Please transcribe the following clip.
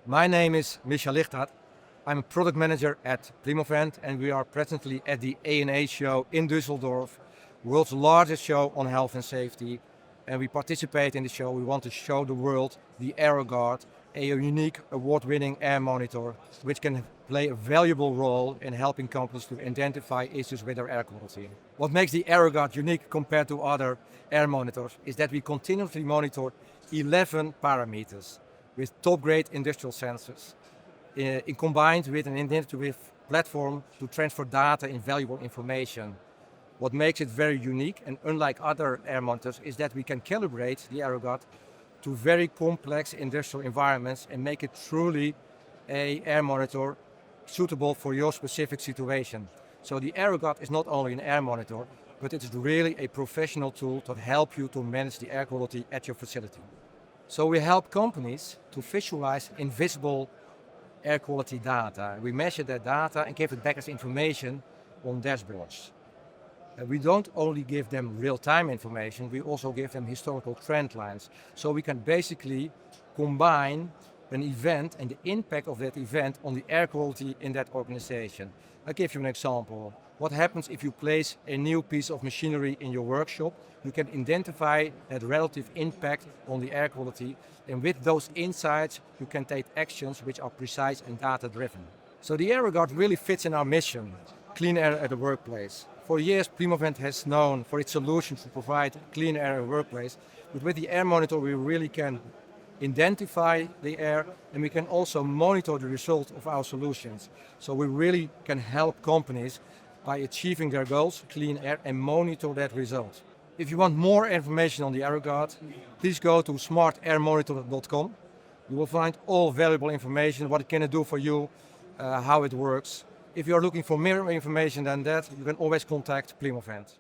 My name is Micha Lichthart. I'm a product manager at Primovent and we are presently at the ANA show in Düsseldorf, world's largest show on health and safety. And we participate in the show. We want to show the world the AeroGuard, a unique award-winning air monitor, which can play a valuable role in helping companies to identify issues with their air quality. What makes the AeroGuard unique compared to other air monitors is that we continuously monitor 11 parameters with top-grade industrial sensors, combined with an intuitive platform to transfer data and valuable information. What makes it very unique and unlike other air monitors is that we can calibrate the AeroGuard to very complex industrial environments and make it truly an air monitor suitable for your specific situation. So the AeroGuard is not only an air monitor, but it is really a professional tool to help you to manage the air quality at your facility. So we help companies to visualize invisible air quality data. We measure that data and give it back as information on dashboards. We don't only give them real-time information, we also give them historical trend lines. So we can basically combine an event and the impact of that event on the air quality in that organization. I'll give you an example. What happens if you place a new piece of machinery in your workshop? You can identify that relative impact on the air quality, and with those insights you can take actions which are precise and data-driven. So the AeroGuard really fits in our mission, clean air at the workplace. For years, Primovent has known for its solutions to provide clean air in the workplace, but with the air monitor we really can identify the air and we can also monitor the result of our solutions. So we really can help companies by achieving their goals, clean air, and monitor that result. If you want more information on the AeroGuard, please go to smartairmonitor.com. You will find all valuable information, what it can do for you, how it works. If you are looking for more information than that, you can always contact Primovent.